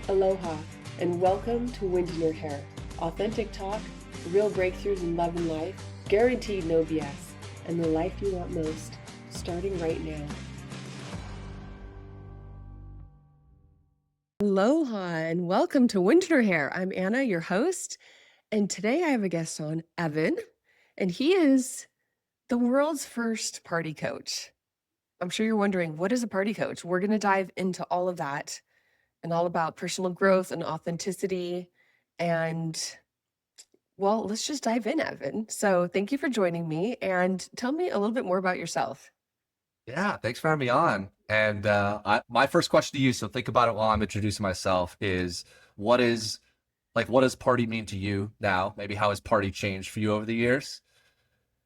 Aloha, and welcome to Wind in Your Hair. Authentic talk, real breakthroughs in love and life, guaranteed no BS, and the life you want most, starting right now. Aloha, and welcome to Wind in Your Hair. I'm Anna, your host, and today I have a guest on, Evan, and he is the world's first party coach. I'm sure you're wondering, what is a party coach? We're going to dive into all of that and all about personal growth and authenticity. And well, let's just dive in, Evan. So thank you for joining me and tell me a little bit more about yourself. Yeah, thanks for having me on. And my first question to you, so think about it while I'm introducing myself, is what does party mean to you now? Maybe how has party changed for you over the years?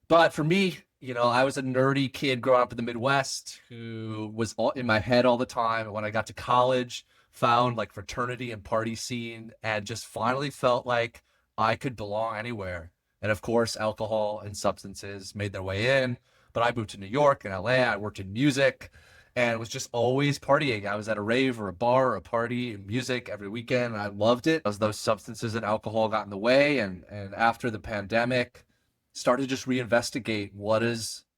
But for me, I was a nerdy kid growing up in the Midwest who was all in my head all the time. And when I got to college, found like fraternity and party scene and just finally felt like I could belong anywhere. And of course, alcohol and substances made their way in. But I moved to New York and LA. I worked in music and was just always partying. I was at a rave or a bar or a party and music every weekend. And I loved it as those substances and alcohol got in the way. And after the pandemic, started to just reinvestigate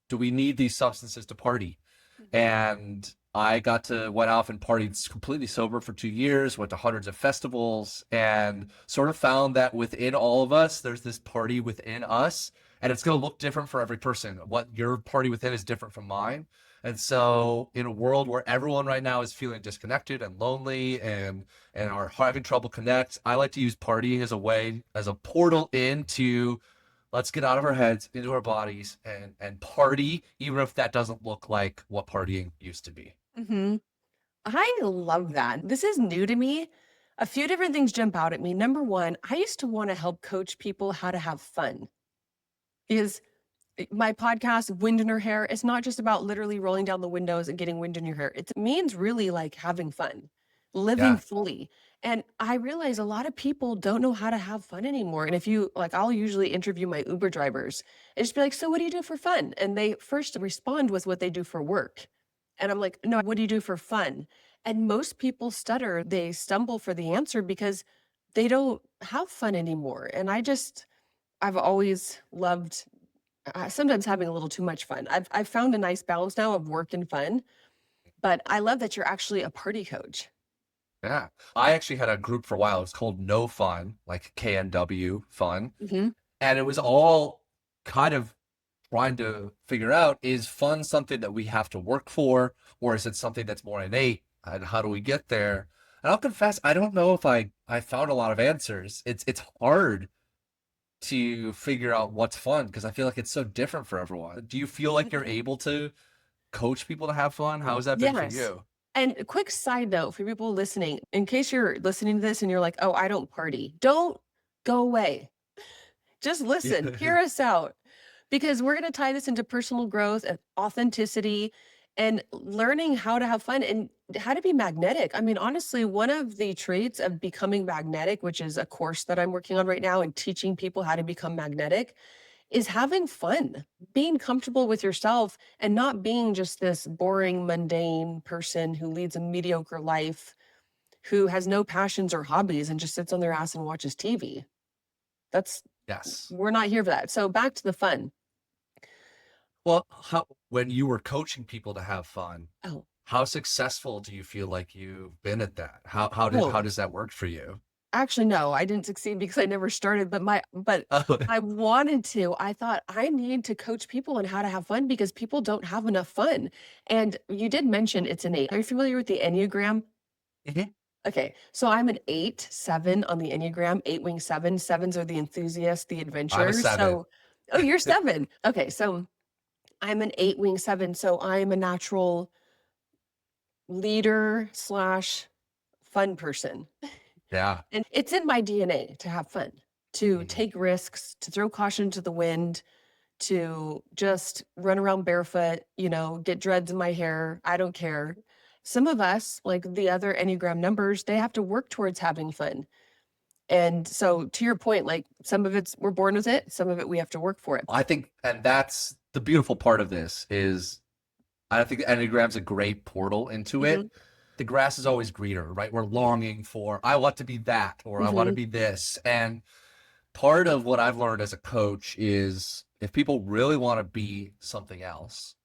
do we need these substances to party? And I went off and partied completely sober for 2 years, went to hundreds of festivals, and sort of found that within all of us, there's this party within us, and it's going to look different for every person. What your party within is different from mine. And so in a world where everyone right now is feeling disconnected and lonely and are having trouble connect, I like to use partying as a way, as a portal into let's get out of our heads into our bodies and party, even if that doesn't look like what partying used to be. hmm I love that. This is new to me. A few different things jump out at me. Number one, I used to want to help coach people how to have fun because my podcast, Wind in Her Hair, is not just about literally rolling down the windows and getting wind in your hair. It means really like having fun, living Yeah. fully. And I realize a lot of people don't know how to have fun anymore. And if you like, I'll usually interview my Uber drivers and just be like, so what do you do for fun? And they first respond with what they do for work. And I'm like, no, what do you do for fun? And most people stutter, they stumble for the answer because they don't have fun anymore. And I've always loved sometimes having a little too much fun. I've found a nice balance now of work and fun, but I love that you're actually a party coach. Yeah. I actually had a group for a while. It was called No Fun, like KNW Fun. Mhm. And it was all kind of trying to figure out, is fun something that we have to work for, or is it something that's more innate? And how do we get there? And I'll confess, I don't know if I found a lot of answers. It's hard to figure out what's fun because I feel like it's so different for everyone. Do you feel like you're Mhm. able to coach people to have fun? How has that been for Yes. you? And a quick side note for people listening, in case you're listening to this and you're like, "Oh, I don't party." Don't go away. Just listen, Yeah. hear us out because we're going to tie this into personal growth and authenticity and learning how to have fun and how to be magnetic. I mean, honestly, one of the traits of becoming magnetic, which is a course that I'm working on right now and teaching people how to become magnetic, is having fun, being comfortable with yourself and not being just this boring, mundane person who leads a mediocre life, who has no passions or hobbies and just sits on their ass and watches TV. That's Yes. We're not here for that. So back to the fun. Well, when you were coaching people to have fun, Oh, how successful do you feel like you've been at that? oh, How does that work for you? actually, no, I didn't succeed because I never started, but Oh, I wanted to. I thought I need to coach people on how to have fun because people don't have enough fun. And you did mention it's an eight. Are you familiar with the Enneagram? mhm. Okay, so I'm an 8, 7 on the Enneagram, 8 wing seven. Sevens are the enthusiasts, the I'm a adventurers. seven. So, oh, you're seven. Okay, so I'm an 8 wing 7. So I'm a natural leader slash fun person. Yeah. And it's in my DNA to have fun, to Mhm. take risks, to throw caution to the wind, to just run around barefoot, get dreads in my hair. I don't care. Some of us, like the other Enneagram numbers, they have to work towards having fun. And so to your point, like some of it's we're born with it, some of it we have to work for it. I think, and that's the beautiful part of this is I think the Enneagram's a great portal into Mhm. it. the grass is always greener, right? We're longing for, I want to be that, or I want to Mhm. be this. And part of what I've learned as a coach is if people really want to be something else,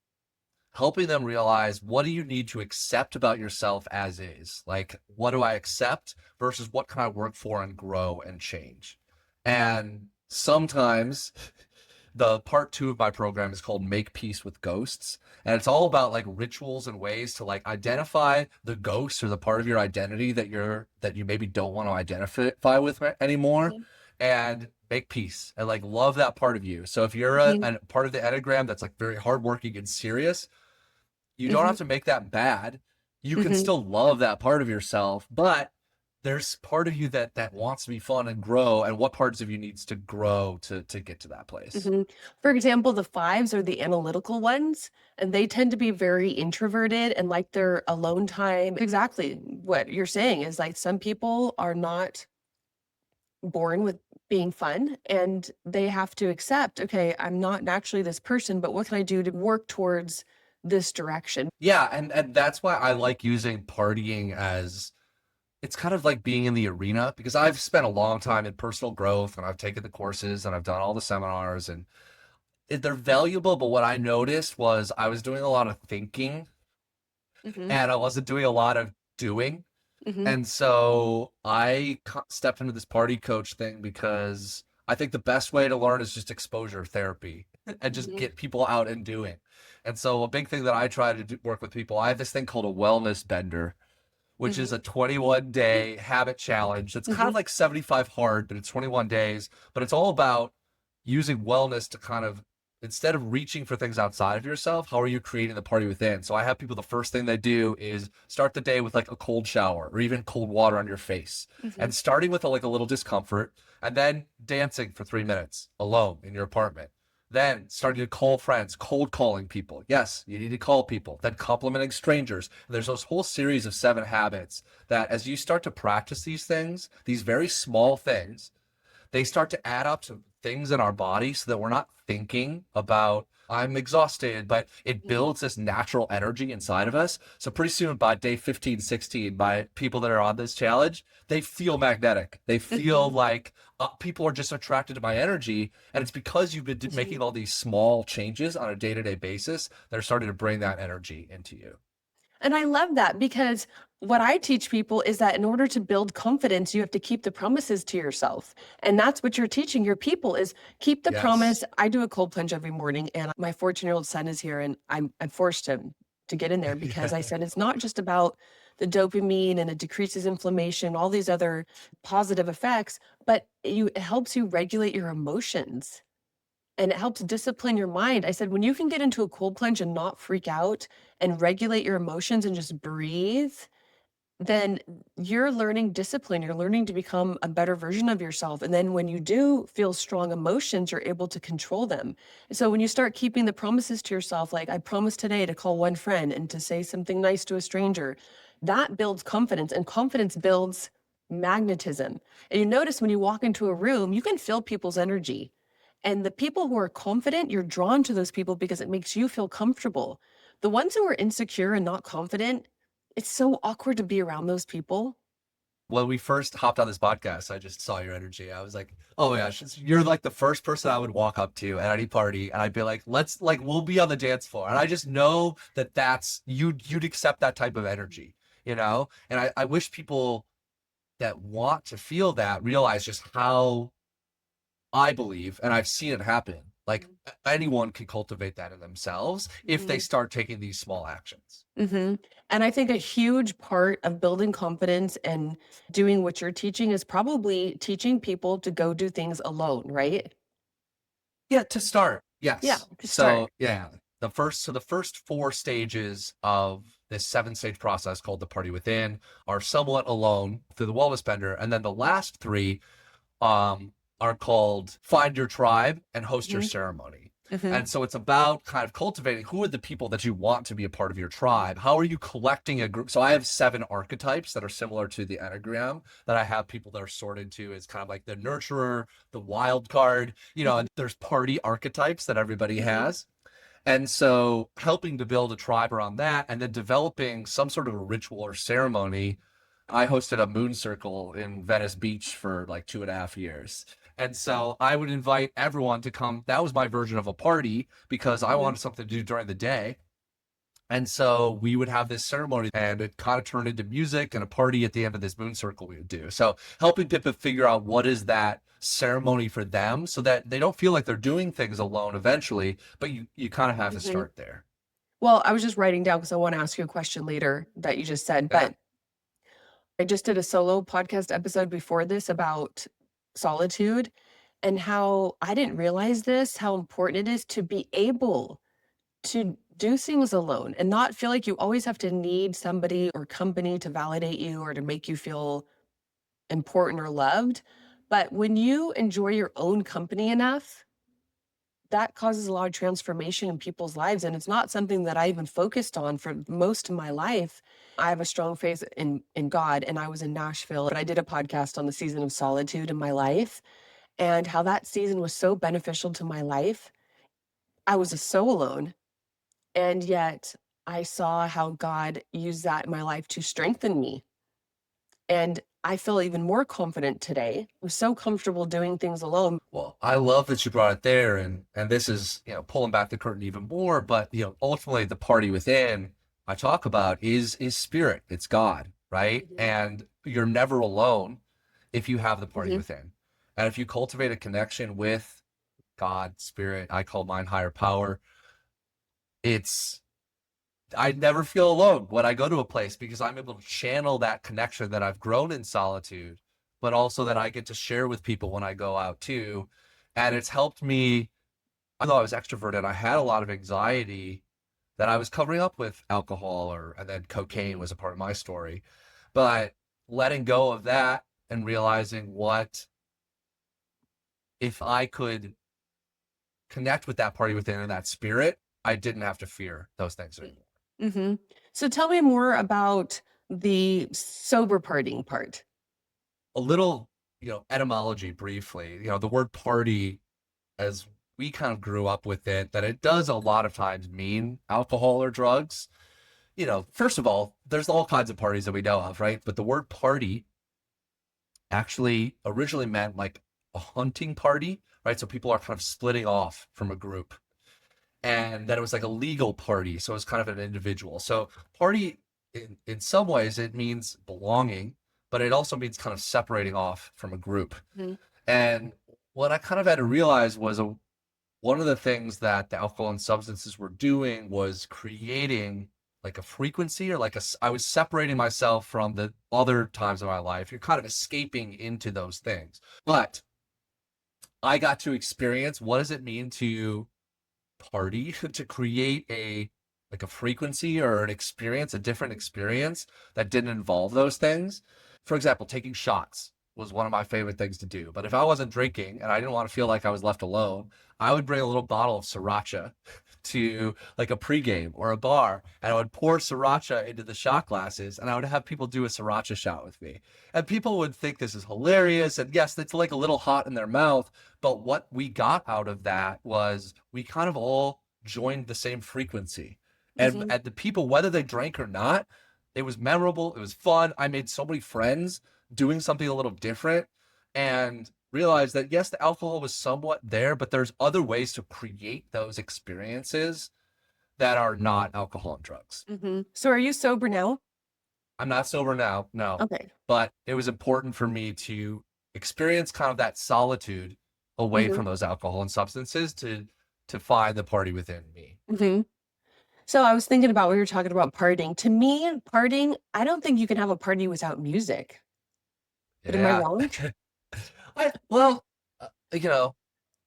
helping them realize, what do you need to accept about yourself as is? Like, what do I accept versus what can I work for and grow and change? And sometimes the part two of my program is called Make Peace with Ghosts. And it's all about like rituals and ways to like identify the ghosts or the part of your identity that you maybe don't want to identify with anymore, Mhm. and make peace and like love that part of you. So if you're Mhm. a part of the Enneagram that's like very hardworking and serious, you don't Mhm. have to make that bad. You can Mhm. still love that part of yourself, but there's part of you that wants to be fun and grow, and what parts of you needs to grow to get to that place. Mhm. For example, the fives are the analytical ones, and they tend to be very introverted and like their alone time. Exactly what you're saying is like some people are not born with being fun and they have to accept, okay, I'm not naturally this person, but what can I do to work towards this direction? Yeah, and that's why I like using partying as, it's kind of like being in the arena, because I've spent a long time in personal growth and I've taken the courses and I've done all the seminars, and they're valuable, but what I noticed was I was doing a lot of thinking Mhm. and I wasn't doing a lot of doing. Mhm. And so I stepped into this party coach thing because I think the best way to learn is just exposure therapy and just Mhm. get people out and doing. And so a big thing that I try to work with people, I have this thing called a wellness bender, which is Mhm. a 21-day habit challenge. It's kind of Mhm. like 75 hard, but it's 21 days. But it's all about using wellness to kind of, instead of reaching for things outside of yourself, how are you creating the party within? So I have people, the first thing they do is start the day with like a cold shower or even cold water on your face, Mhm. and starting with like a little discomfort, and then dancing for 3 minutes alone in your apartment. Then starting to call friends, cold calling people. Yes, you need to call people. Then complimenting strangers. And there's this whole series of 7 habits that, as you start to practice these things, these very small things, they start to add up to things in our body so that we're not thinking about, I'm exhausted, but it Mhm. builds this natural energy inside of us. So pretty soon by day 15, 16, by people that are on this challenge, they feel magnetic. They feel Mhm. like people are just attracted to my energy. And it's because you've been Mhm. making all these small changes on a day-to-day basis that are starting to bring that energy into you. And I love that because what I teach people is that in order to build confidence, you have to keep the promises to yourself. And that's what you're teaching your people is keep the Yes. promise. I do a cold plunge every morning and my 14-year-old son is here and I'm forced to get in there because I Yeah. said it's not just about the dopamine and it decreases inflammation, all these other positive effects, but it helps you regulate your emotions and it helps discipline your mind. I said, when you can get into a cold plunge and not freak out and regulate your emotions and just breathe, then you're learning discipline. You're learning to become a better version of yourself. And then when you do feel strong emotions, you're able to control them. So when you start keeping the promises to yourself, like I promised today to call one friend and to say something nice to a stranger, that builds confidence and confidence builds magnetism. And you notice when you walk into a room, you can feel people's energy. And the people who are confident, you're drawn to those people because it makes you feel comfortable. The ones who are insecure and not confident, it's so awkward to be around those people. When we first hopped on this podcast, I just saw your energy. I was like, oh my gosh, you're like the first person I would walk up to at any party, and I'd be like, let's like we'll be on the dance floor, and I just know that that's you'd accept that type of energy, you know. And I wish people that want to feel that realize just how, I believe, and I've seen it happen. Like anyone can cultivate that in themselves if they Mhm. start taking these small actions. Mhm. And I think a huge part of building confidence and doing what you're teaching is probably teaching people to go do things alone, right? Yeah, to start. Yeah, Yes. to So start. yeah, the first 4 stages of this 7 stage process called the party within are somewhat alone through the wellness bender. And then the last three um, are called Find Your Tribe and Host Your Mhm. Ceremony. Mhm. And so it's about kind of cultivating who are the people that you want to be a part of your tribe. How are you collecting a group? So I have 7 archetypes that are similar to the Enneagram that I have people that are sorted to as kind of like the nurturer, the wild card, and there's party archetypes that everybody Mhm. has. And so helping to build a tribe around that and then developing some sort of a ritual or ceremony. I hosted a moon circle in Venice Beach for like 2.5 years. And so I would invite everyone to come. That was my version of a party because I Mhm. wanted something to do during the day. And so we would have this ceremony and it kind of turned into music and a party at the end of this moon circle we would do. So helping people figure out what is that ceremony for them so that they don't feel like they're doing things alone eventually, but you kind of have to Mhm. start there. Well, I was just writing down because I wanna ask you a question later that you just said, Yeah. but I just did a solo podcast episode before this about solitude and how I didn't realize this, how important it is to be able to do things alone and not feel like you always have to need somebody or company to validate you or to make you feel important or loved. But when you enjoy your own company enough, that causes a lot of transformation in people's lives. And it's not something that I even focused on for most of my life. I have a strong faith in God, and I was in Nashville, but I did a podcast on the season of solitude in my life and how that season was so beneficial to my life. I was so alone, and yet I saw how God used that in my life to strengthen me. And I feel even more confident today. I'm so comfortable doing things alone. Well, I love that you brought it there, and this is, pulling back the curtain even more, but ultimately the party within I talk about is spirit. It's God, right? Mhm, And you're never alone if you have the party mhm, within. And if you cultivate a connection with God, spirit, I call mine higher power, it's I never feel alone when I go to a place because I'm able to channel that connection that I've grown in solitude, but also that I get to share with people when I go out too. And it's helped me, although I was extroverted, I had a lot of anxiety that I was covering up with alcohol and then cocaine was a part of my story. But letting go of that and realizing what if I could connect with that party within and that spirit, I didn't have to fear those things anymore. mhm. So tell me more about the sober partying part. A little, etymology briefly. The word party, as we kind of grew up with it, that it does a lot of times mean alcohol or drugs. First of all, there's all kinds of parties that we know of, right? But the word party actually originally meant like a hunting party, right? So people are kind of splitting off from a group. And then it was like a legal party. So it was kind of an individual. So party in some ways it means belonging, but it also means kind of separating off from a group. Mhm, And what I kind of had to realize was one of the things that the alcohol and substances were doing was creating like a frequency or I was separating myself from the other times of my life. You're kind of escaping into those things. But I got to experience what does it mean to party to create a frequency or an experience, a different experience that didn't involve those things. For example, taking shots was one of my favorite things to do. But if I wasn't drinking and I didn't want to feel like I was left alone, I would bring a little bottle of sriracha to like a pregame or a bar, and I would pour sriracha into the shot glasses, and I would have people do a sriracha shot with me. And people would think this is hilarious. And yes, it's like a little hot in their mouth, but what we got out of that was we kind of all joined the same frequency. And mhm, and the people, whether they drank or not, it was memorable. It was fun. I made so many friends doing something a little different and realized that yes, the alcohol was somewhat there, but there's other ways to create those experiences that are not alcohol and drugs. mhm. So are you sober now? I'm not sober now, no, Okay. but it was important for me to experience kind of that solitude away Mhm, from those alcohol and substances to find the party within me. mhm. So I was thinking about we were talking about partying. To me, partying, I don't think you can have a party without music. But am I Yeah. wrong? Well, you know,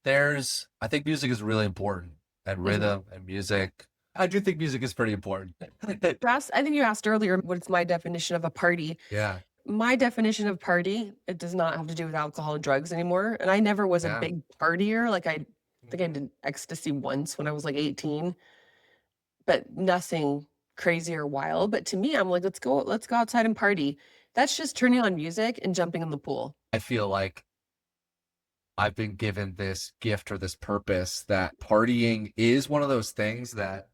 I think music is really important and Mhm. rhythm and music. I do think music is pretty important. I think you asked earlier what's my definition of a party. Yeah. My definition of party, it does not have to do with alcohol and drugs anymore. And I never was a Yeah. big partier. Like I think I Mhm. did ecstasy once when I was like 18, but nothing crazy or wild. But to me, I'm like, let's go outside and party. That's just turning on music and jumping in the pool. I feel like I've been given this gift or this purpose that partying is one of those things that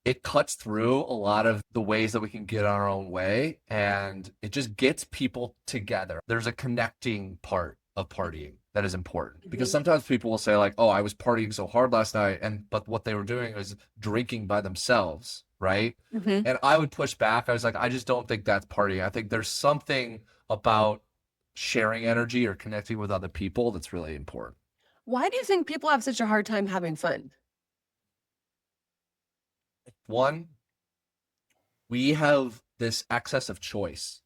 it cuts through a lot of the ways that we can get our own way, and it just gets people together. There's a connecting part of partying that is important, because Mhm. sometimes people will say like, oh, I was partying so hard last night, and but what they were doing was drinking by themselves, right? Mhm. And I would push back. I was like, I just don't think that's partying. I think there's something about sharing energy or connecting with other people that's really important. Why do you think people have such a hard time having fun? One, we have this excess of choice,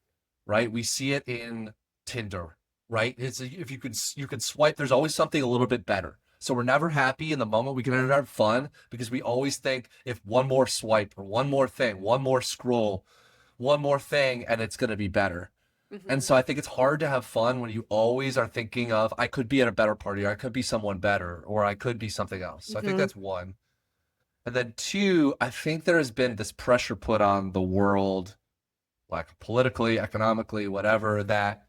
right? We see it in Tinder, right? It's if you could swipe, there's always something a little bit better. So we're never happy in the moment. We can never have fun because we always think if one more swipe or one more thing, one more scroll, one more thing, and it's going to be better. And Mhm. so I think it's hard to have fun when you always are thinking of, I could be at a better party, or I could be someone better, or I could be something else. So I think Mhm. that's one. And then two, I think there has been this pressure put on the world, like politically, economically, whatever, that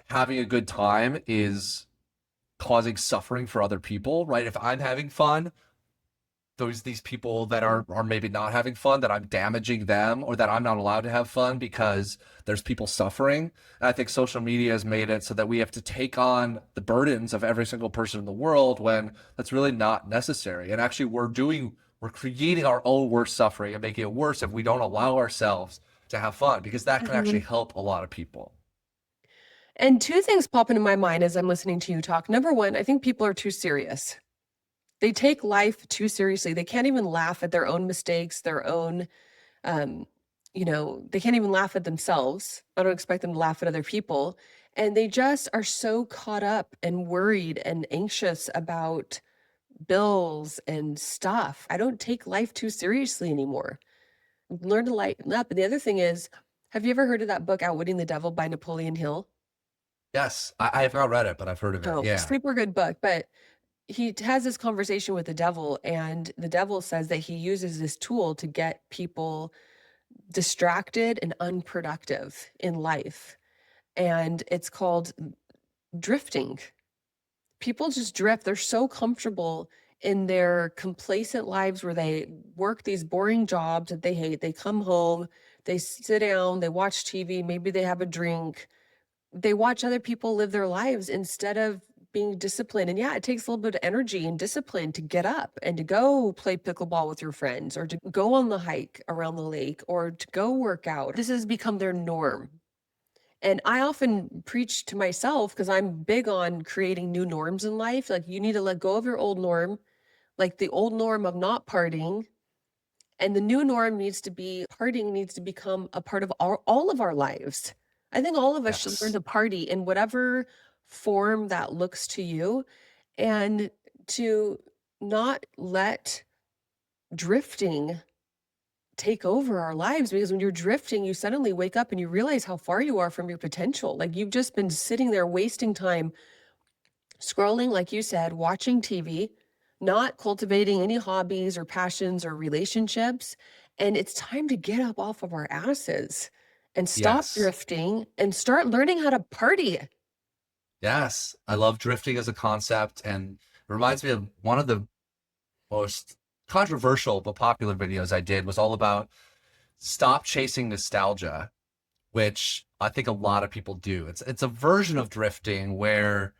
having a good time is causing suffering for other people, right? If I'm having fun, these people that are maybe not having fun, that I'm damaging them, or that I'm not allowed to have fun because there's people suffering. And I think social media has made it so that we have to take on the burdens of every single person in the world when that's really not necessary. And actually we're creating our own worst suffering and making it worse if we don't allow ourselves to have fun, because that can actually Mhm. help a lot of people. And 2 things pop into my mind as I'm listening to you talk. Number 1, I think people are too serious. They take life too seriously. They can't even laugh at their own mistakes, their own, um, they can't even laugh at themselves. I don't expect them to laugh at other people. And they just are so caught up and worried and anxious about bills and stuff. I don't take life too seriously anymore. Learn to lighten up. And the other thing is, have you ever heard of that book, Outwitting the Devil by Napoleon Hill? Yes, I have not read it, but I've heard of it. Oh, Yeah. super good book. But he has this conversation with the devil, and the devil says that he uses this tool to get people distracted and unproductive in life. And it's called drifting. People just drift. They're so comfortable in their complacent lives where they work these boring jobs that they hate. They come home, they sit down, they watch TV, maybe they have a drink. They watch other people live their lives instead of being disciplined. And yeah, it takes a little bit of energy and discipline to get up and to go play pickleball with your friends or to go on the hike around the lake or to go work out. This has become their norm. And I often preach to myself because I'm big on creating new norms in life. Like, you need to let go of your old norm, like the old norm of not partying. And the new norm needs to be partying needs to become a part of all of our lives. I think all of us should learn Yes. to party in whatever form that looks to you, and to not let drifting take over our lives, because when you're drifting, you suddenly wake up and you realize how far you are from your potential. Like, you've just been sitting there wasting time scrolling, like you said, watching TV, not cultivating any hobbies or passions or relationships. And it's time to get up off of our asses and stop Yes. drifting and start learning how to party. Yes, I love drifting as a concept, and it reminds me of one of the most controversial but popular videos I did was all about stop chasing nostalgia, which I think a lot of people do. It's a version of drifting where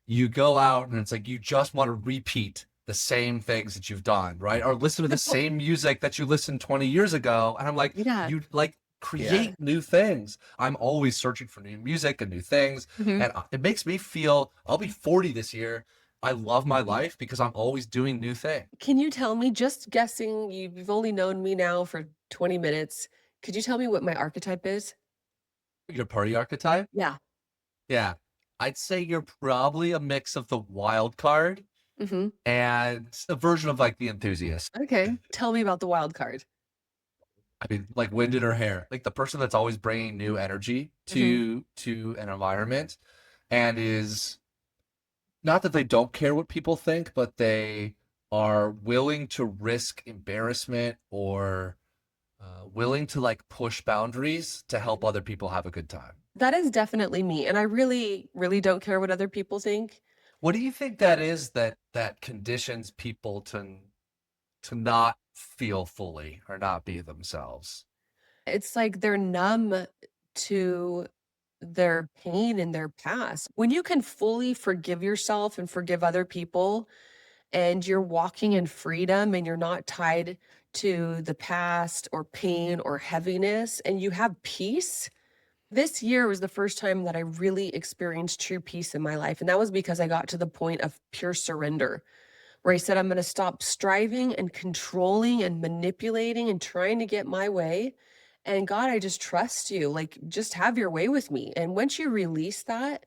you go out and it's like you just want to repeat the same things that you've done, right? Or listen to the same music that you listened 20 years ago. And I'm like, Yeah. you like Yeah. create new things. I'm always searching for new music and new things. Mhm. And it makes me feel I'll be 40 this year. I love my life because I'm always doing new things. Can you tell me, just guessing, you've only known me now for 20 minutes, could you tell me what my archetype is? Your party archetype? Yeah. Yeah. I'd say you're probably a mix of the wild card Mhm. and a version of like the enthusiast. Okay. Tell me about the wild card. I mean, like wind in her hair, like the person that's always bringing new energy Mhm. to an environment, and is not that they don't care what people think, but they are willing to risk embarrassment or Willing to like push boundaries to help other people have a good time. That is definitely me, and I really, really don't care what other people think. What do you think that is that conditions people to not feel fully or not be themselves? It's like they're numb to their pain in their past. When you can fully forgive yourself and forgive other people, and you're walking in freedom and you're not tied to the past or pain or heaviness, and you have peace. This year was the first time that I really experienced true peace in my life. And that was because I got to the point of pure surrender, where I said, I'm going to stop striving and controlling and manipulating and trying to get my way. And God, I just trust you. Like, just have your way with me. And once you release that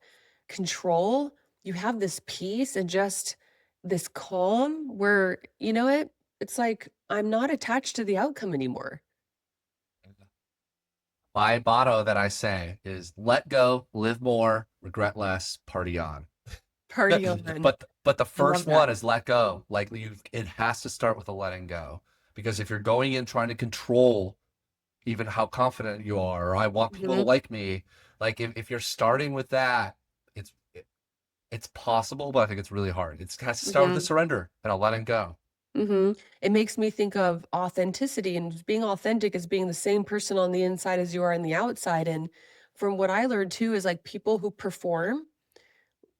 control, you have this peace and just this calm where, you know what? It's like, I'm not attached to the outcome anymore. My motto that I say is let go, live more, regret less, party on. Party on. But the I love first that. one is let go. Like you it has to start with a letting go. Because if you're going in trying to control even how confident you are, or I want people to Mhm, like me, like if you're starting with that, it's it's possible, but I think it's really hard. It has to start with a mhm. surrender and a letting go. Mhm. It makes me think of authenticity, and being authentic is being the same person on the inside as you are on the outside, and from what I learned too is, like, people who perform,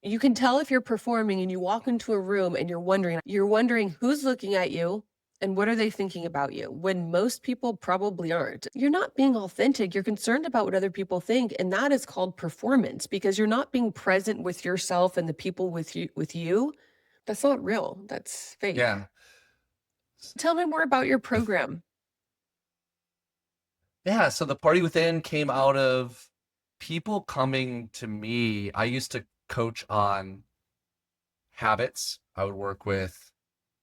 you can tell if you're performing and you walk into a room and you're wondering who's looking at you and what are they thinking about you, when most people probably aren't. You're not being authentic, you're concerned about what other people think, and that is called performance because you're not being present with yourself and the people with you. That's not real, that's fake. Yeah. Tell me more about your program. Yeah, so the party within came out of people coming to me. I used to coach on habits. I would work with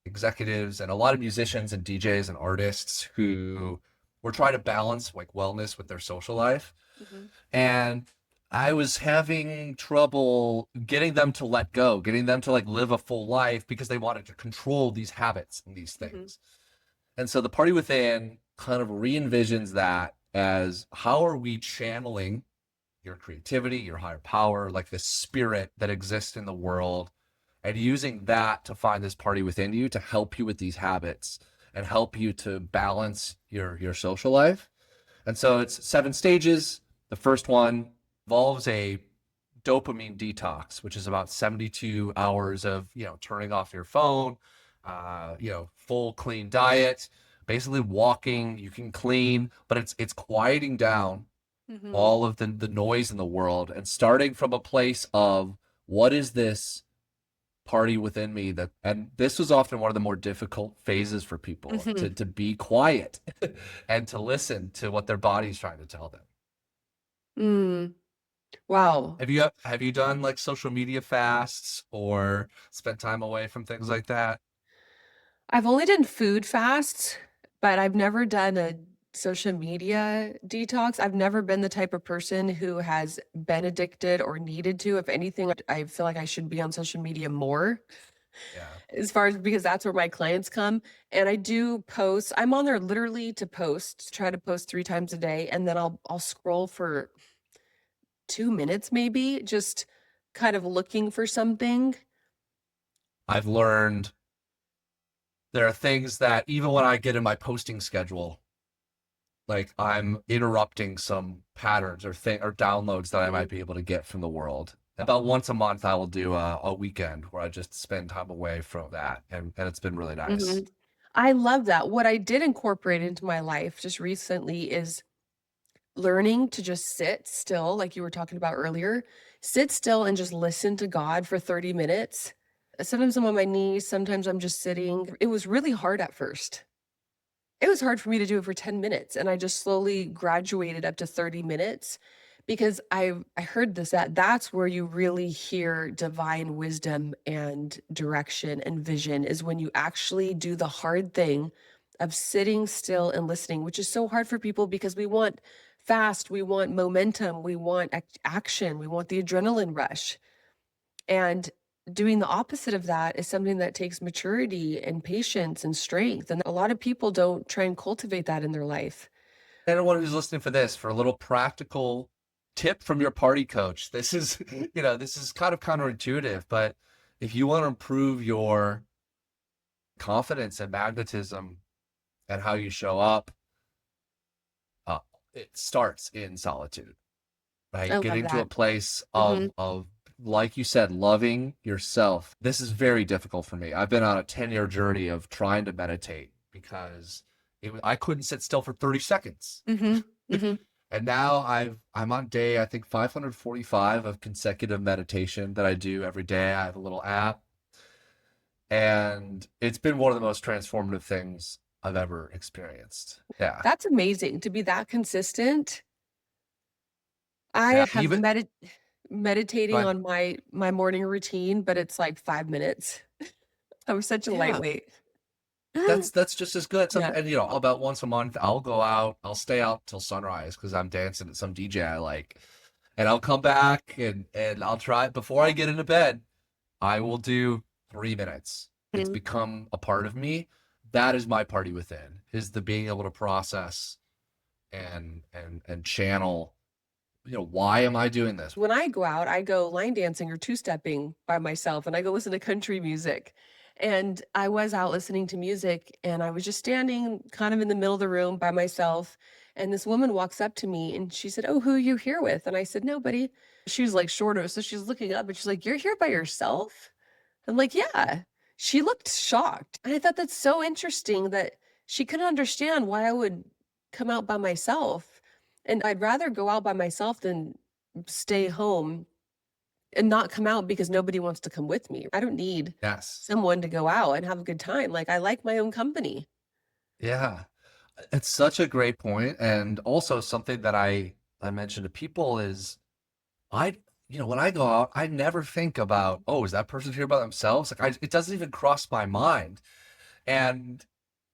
executives and a lot of musicians and DJs and artists who were trying to balance like wellness with their social life. Mhm, And I was having trouble getting them to let go, getting them to like live a full life because they wanted to control these habits and these mhm, things. And so the party within kind of re-envisions that as how are we channeling your creativity, your higher power, like this spirit that exists in the world, and using that to find this party within you to help you with these habits and help you to balance your social life. And so it's 7 stages. The first one involves a dopamine detox, which is about 72 hours of, turning off your phone, full clean diet, basically walking, you can clean, but it's quieting down mhm, all of the noise in the world and starting from a place of what is this party within me that, and this was often one of the more difficult phases for people mhm. to be quiet and to listen to what their body's trying to tell them. Mm, wow. Have you done like social media fasts or spent time away from things like that? I've only done food fasts, but I've never done a social media detox. I've never been the type of person who has been addicted or needed to. If anything, I feel like I should be on social media more Yeah. as far as because that's where my clients come. And I do post. I'm on there literally to post, try to post 3 times a day, and then I'll scroll for 2 minutes maybe, just kind of looking for something. I've learned there are things that even when I get in my posting schedule, like I'm interrupting some patterns or downloads that I might Mhm, be able to get from the world. About once a month, I will do a weekend where I just spend time away from that, and it's been really nice. mhm. I love that. What I did incorporate into my life just recently is learning to just sit still, like you were talking about earlier. Sit still and just listen to God for 30 minutes. Sometimes I'm on my knees, sometimes I'm just sitting. It was really hard at first. It was hard for me to do it for 10 minutes, and I just slowly graduated up to 30 minutes because I heard this that that's where you really hear divine wisdom and direction and vision is when you actually do the hard thing of sitting still and listening, which is so hard for people because we want fast, we want momentum, we want action, we want the adrenaline rush. And doing the opposite of that is something that takes maturity and patience and strength. And a lot of people don't try and cultivate that in their life. anyone who's listening for this, for a little practical tip from your party coach. This is, this is kind of counterintuitive, but if you want to improve your confidence and magnetism and how you show up, uh, it starts in solitude, I right? love Getting to a that. place Hmm. of like you said, loving yourself. This is very difficult for me. I've been on a 10-year journey of trying to meditate because I couldn't sit still for 30 seconds. Hmm. Hmm. And now I'm on day, I think 545 of consecutive meditation that I do every day. I have a little app, and it's been one of the most transformative things I've ever experienced. Yeah. That's amazing to be that consistent. I Yeah. have Even meditating but on my morning routine, but it's like 5 minutes. I'm such a yeah, lightweight. that's just as good. Yeah. And about once a month, I'll go out, I'll stay out till sunrise because I'm dancing at some DJ I like. And I'll come back and I'll try before I get into bed. I will do 3 minutes. It's Mhm. become a part of me. That is my party within, is the being able to process and channel, why am I doing this? When I go out, I go line dancing or two-stepping by myself, and I go listen to country music. And I was out listening to music, and I was just standing kind of in the middle of the room by myself, and this woman walks up to me, and she said, "Oh, who are you here with?" And I said, "Nobody." She was, like, shorter, so she's looking up, and she's like, "You're here by yourself?" I'm like, "Yeah." She looked shocked, and I thought that's so interesting that she couldn't understand why I would come out by myself, and I'd rather go out by myself than stay home and not come out because nobody wants to come with me. I don't need Yes. someone to go out and have a good time, like, I like my own company. Yeah. It's such a great point. And also something that I mentioned to people is I, when I go out, I never think about, oh, is that person here by themselves? Like it doesn't even cross my mind. And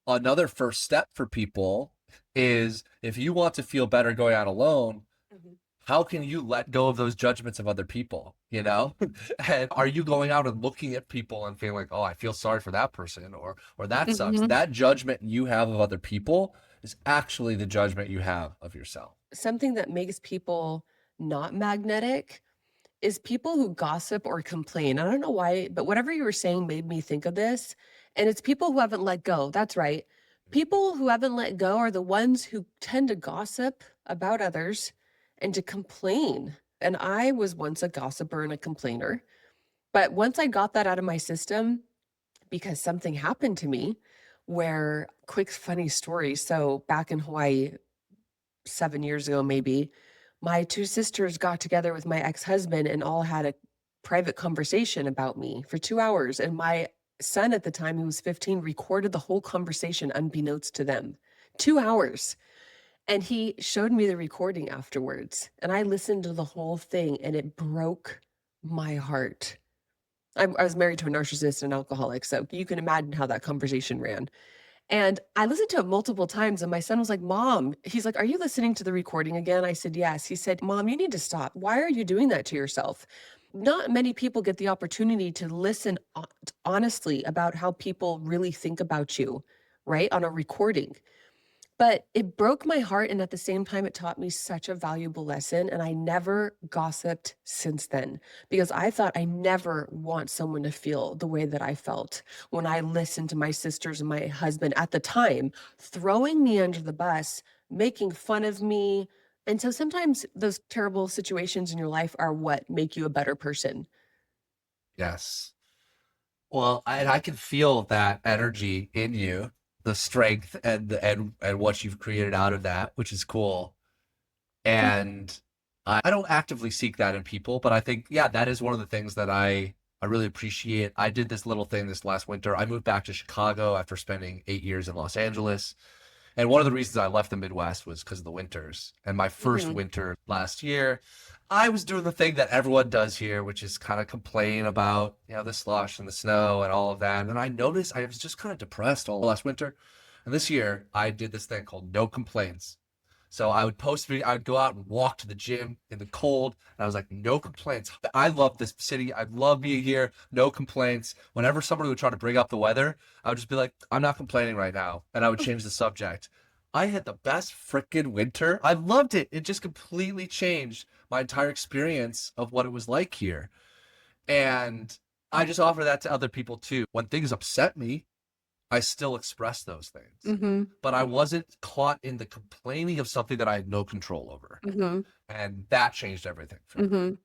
another first step for people is if you want to feel better going out alone, Mhm. how can you let go of those judgments of other people, And are you going out and looking at people and feeling like, oh, I feel sorry for that person or that sucks. Mhm. That judgment you have of other people is actually the judgment you have of yourself. Something that makes people not magnetic is people who gossip or complain. I don't know why, but whatever you were saying made me think of this, and it's people who haven't let go. That's right. People who haven't let go are the ones who tend to gossip about others and to complain. And I was once a gossiper and a complainer, but once I got that out of my system because something happened to me where quick funny story. So back in Hawaii 7 years ago maybe, my 2 sisters got together with my ex-husband and all had a private conversation about me for 2 hours, and my son at the time, who was 15, recorded the whole conversation unbeknownst to them. 2 hours, and he showed me the recording afterwards, and I listened to the whole thing, and it broke my heart. I was married to a narcissist and alcoholic, so you can imagine how that conversation ran. And I listened to it multiple times, and my son was like, "Mom," he's like, "Are you listening to the recording again?" I said, "Yes." He said, "Mom, you need to stop. Why are you doing that to yourself?" Not many people get the opportunity to listen honestly about how people really think about you, right? On a recording. But it broke my heart, and at the same time, it taught me such a valuable lesson, and I never gossiped since then, because I thought I never want someone to feel the way that I felt when I listened to my sisters and my husband at the time throwing me under the bus, making fun of me, and so sometimes those terrible situations in your life are what make you a better person. Yes. Well, I can feel that energy in you, the strength and what you've created out of that, which is cool. And I don't actively seek that in people, but I think, yeah, that is one of the things that I really appreciate. I did this little thing this last winter. I moved back to Chicago after spending 8 years in Los Angeles. And one of the reasons I left the Midwest was because of the winters. And my first Mhm. winter last year, I was doing the thing that everyone does here, which is kind of complain about, the slush and the snow and all of that. And I noticed I was just kind of depressed all last winter. And this year, I did this thing called no complaints. So I would post video, I would go out and walk to the gym in the cold. And I was like, no complaints. I love this city. I love being here. No complaints. Whenever somebody would try to bring up the weather, I would just be like, I'm not complaining right now. And I would change the subject. I had the best freaking winter. I loved it. It just completely changed my entire experience of what it was like here. And I just offer that to other people too. When things upset me, I still express those things. Mhm. But I wasn't caught in the complaining of something that I had no control over. Mhm. And that changed everything for me. Mhm.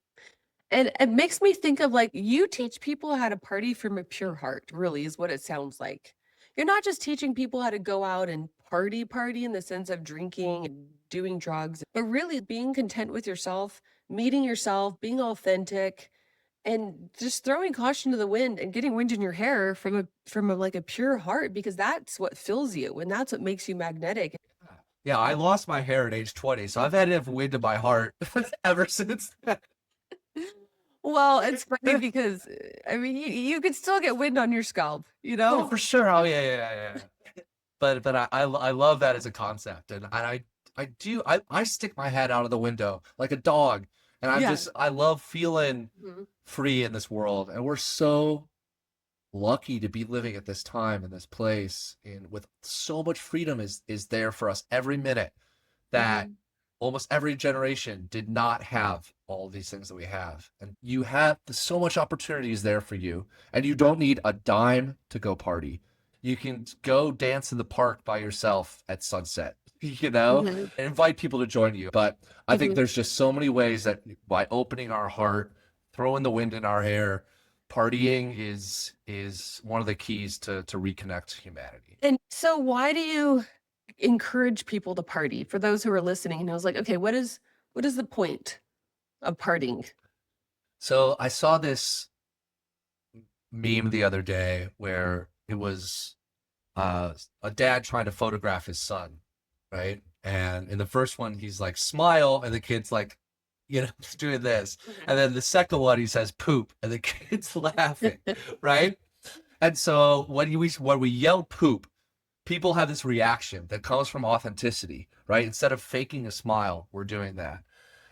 And it makes me think of, like, you teach people how to party from a pure heart, really, is what it sounds like. You're not just teaching people how to go out and party in the sense of drinking and doing drugs, but really being content with yourself, meeting yourself, being authentic, and just throwing caution to the wind and getting wind in your hair from a, like, a pure heart because that's what fills you, and that's what makes you magnetic. Yeah, I lost my hair at age 20, so I've had enough wind in my heart ever since then. Well, it's funny because, I mean, you could still get wind on your scalp, you Oh, know? for sure. Oh, yeah, yeah, yeah, yeah. But I love that as a concept, and I stick my head out of the window like a dog, and Yeah. I love feeling Mhm. free in this world, and we're so lucky to be living at this time in this place, and with so much freedom is there for us every minute that Mhm. almost every generation did not have all these things that we have. And you have so much opportunities there for you. And you don't need a dime to go party. You can go dance in the park by yourself at sunset, Mhm. and invite people to join you. But I think Mhm. there's just so many ways that by opening our heart, throwing the wind in our hair, partying is one of the keys to reconnect humanity. And so why do you encourage people to party? For those who are listening, and I was like, "Okay, what is the point of partying?" So I saw this meme the other day where it was uh, a dad trying to photograph his son, right? And in the first one, he's like, smile, and the kid's like, just doing this. Mhm. And then the second one, he says, poop, and the kid's laughing, right? And so when we yell poop, people have this reaction that comes from authenticity, right? Instead of faking a smile, we're doing that.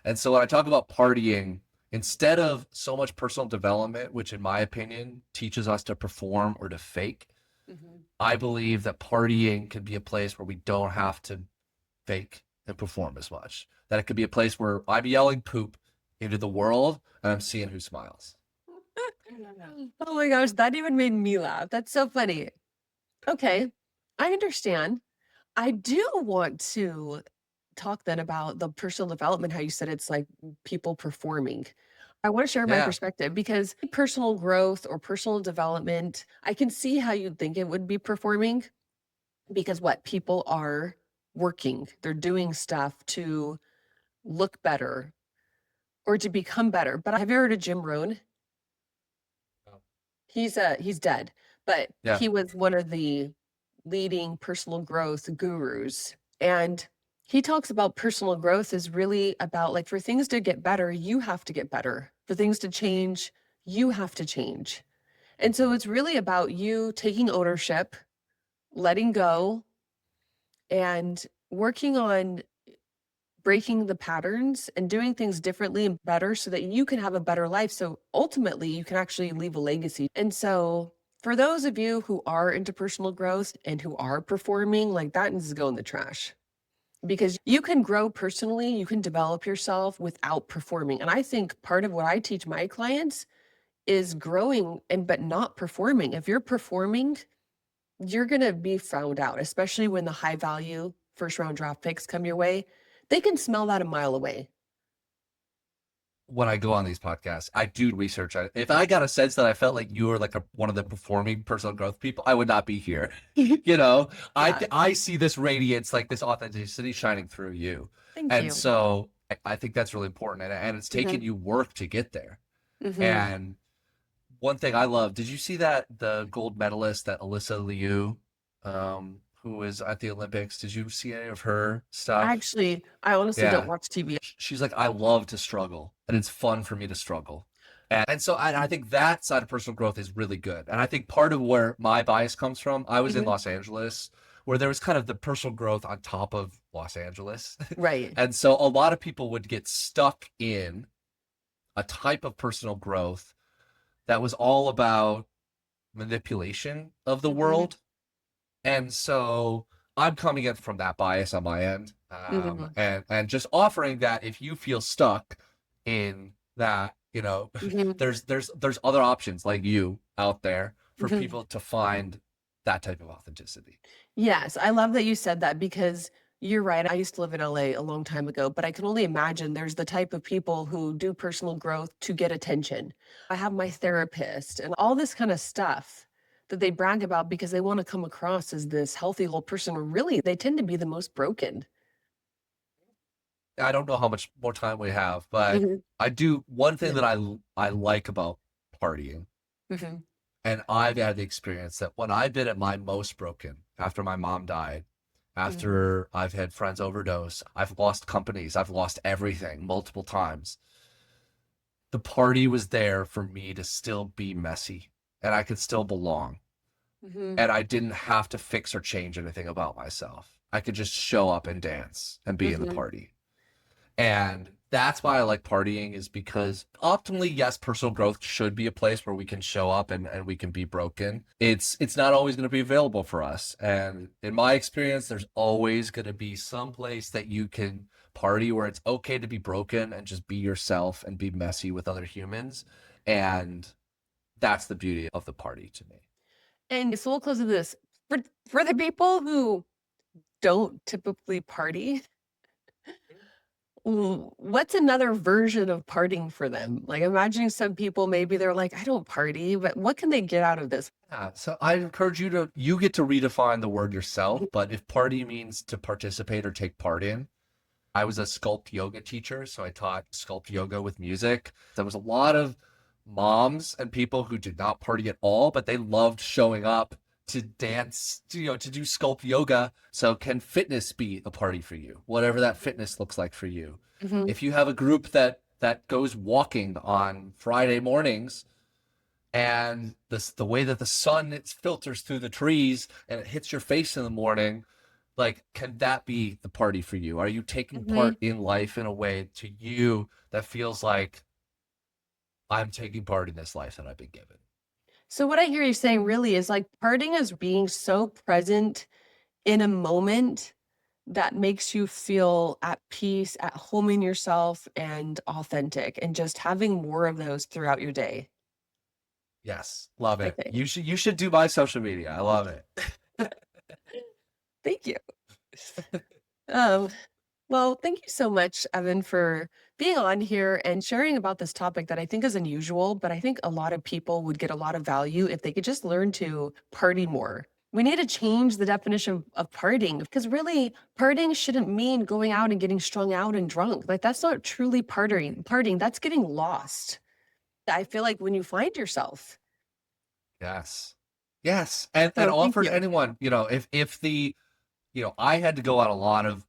And so when I talk about partying, instead of so much personal development, which in my opinion teaches us to perform or to fake, Mhm. I believe that partying can be a place where we don't have to fake and perform as much. That it could be a place where I'm yelling poop into the world and I'm seeing who smiles. Oh my gosh, that even made me laugh. That's so funny. Okay, I understand. I do want to talk then about the personal development, how you said it's like people performing. I want to share my Yeah. perspective because personal growth or personal development, I can see how you'd think it would be performing because what people are working, they're doing stuff to look better or to become better. But have you heard of Jim Rohn? He's dead, but Yeah. he was one of the leading personal growth gurus, and he talks about personal growth is really about, like, for things to get better, you have to get better. For things to change, you have to change. And so it's really about you taking ownership, letting go, and working on breaking the patterns and doing things differently and better so that you can have a better life. So ultimately, you can actually leave a legacy. And so, for those of you who are into personal growth and who are performing, like that needs to go in the trash because you can grow personally, you can develop yourself without performing. And I think part of what I teach my clients is growing and but not performing. If you're performing, you're going to be found out, especially when the high value first round draft picks come your way. They can smell that a mile away. When I go on these podcasts, I do research. If I got a sense that I felt like you were like one of the performing personal growth people, I would not be here. Yeah. I see this radiance, like this authenticity shining through you, Thank and you. so I think that's really important, and it's taken Mhm, you work to get there. mhm. And one thing I love, did you see that the gold medalist that Alyssa Liu, who was at the Olympics? Did you see any of her stuff? Actually, I honestly don't Yeah. watch TV. She's like, I love to struggle, and it's fun for me to struggle. And so I think that side of personal growth is really good. And I think part of where my bias comes from, I was in Mhm. Los Angeles, where there was kind of the personal growth on top of Los Angeles. Right. And so a lot of people would get stuck in a type of personal growth that was all about manipulation of the Mhm, world. And so I'm coming in from that bias on my end, Mhm, and just offering that if you feel stuck in that, mhm, there's other options like you out there for mhm. people to find that type of authenticity. Yes, I love that you said that because you're right. I used to live in LA a long time ago, but I can only imagine there's the type of people who do personal growth to get attention. I have my therapist and all this kind of stuff that they brag about because they want to come across as this healthy whole person. When really, they tend to be the most broken. I don't know how much more time we have, but Mhm. I do one thing Yeah. that I like about partying, Mhm. and I've had the experience that when I've been at my most broken after my mom died, Mhm. after I've had friends overdose, I've lost companies, I've lost everything multiple times. The party was there for me to still be messy and I could still belong. Mhm. And I didn't have to fix or change anything about myself. I could just show up and dance and be in the Mhm. party. And that's why I like partying is because optimally, yes, personal growth should be a place where we can show up and we can be broken. It's not always going to be available for us. And in my experience, there's always going to be some place that you can party where it's okay to be broken and just be yourself and be messy with other humans. And that's the beauty of the party to me. And so we'll close with this. For for the people who don't typically party, what's another version of partying for them? Like, imagining some people, maybe they're like, "I don't party," but what can they get out of this? Yeah, so I encourage you get to redefine the word yourself, but if party means to participate or take part in, I was a sculpt yoga teacher, so I taught sculpt yoga with music. There was a lot of moms and people who did not party at all, but they loved showing up to dance, to do sculpt yoga. So can fitness be a party for you? Whatever that fitness looks like for you. Mhm, If you have a group that goes walking on Friday mornings and the way that the sun it filters through the trees and it hits your face in the morning, like, can that be the party for you? Are you taking mhm. part in life in a way to you that feels like I'm taking part in this life that I've been given? So what I hear you saying really is like partying is being so present in a moment that makes you feel at peace, at home in yourself, and authentic, and just having more of those throughout your day. Yes, love it. Okay. You should do my social media. I love it. Thank you. Um, well, thank you so much, Evan, for being on here and sharing about this topic that I think is unusual, but I think a lot of people would get a lot of value if they could just learn to party more. We need to change the definition of partying because really, partying shouldn't mean going out and getting strung out and drunk. Like, that's not truly partying, that's getting lost. I feel like when you find yourself. Yes. Yes. And So, thank offer to you. anyone, if I had to go on a lot of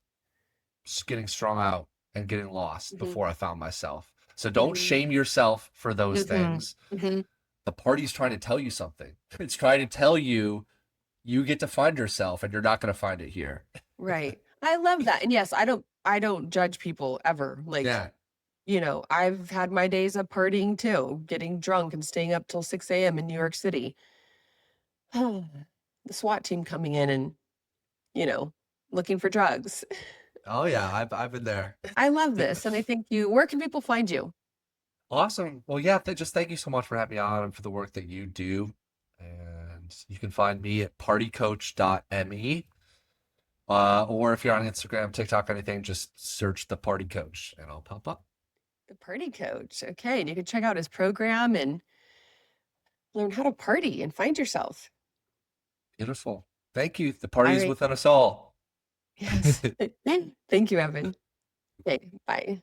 getting strung out and getting lost Mhm, before I found myself. So don't mhm, shame yourself for those mhm, things. mhm. The party's trying to tell you something. It's trying to tell you you get to find yourself and you're not going to find it here. Right. I love that. And yes, I don't judge people ever. Like, Yeah. I've had my days of partying too, getting drunk and staying up till 6 a.m. in New York City. The SWAT team coming in and, you know, looking for drugs. Oh yeah, I've been there. I love this. And I think where can people find you? Awesome. Well, yeah, just thank you so much for having me on and for the work that you do. And you can find me at partycoach.me. Or if you're on Instagram, TikTok, anything, just search the party coach and I'll pop up. The party coach. Okay. And you can check out his program and learn how to party and find yourself. Beautiful. Thank you. The All party's right. within us all. Yes. Thank you, Evan. Okay. Bye.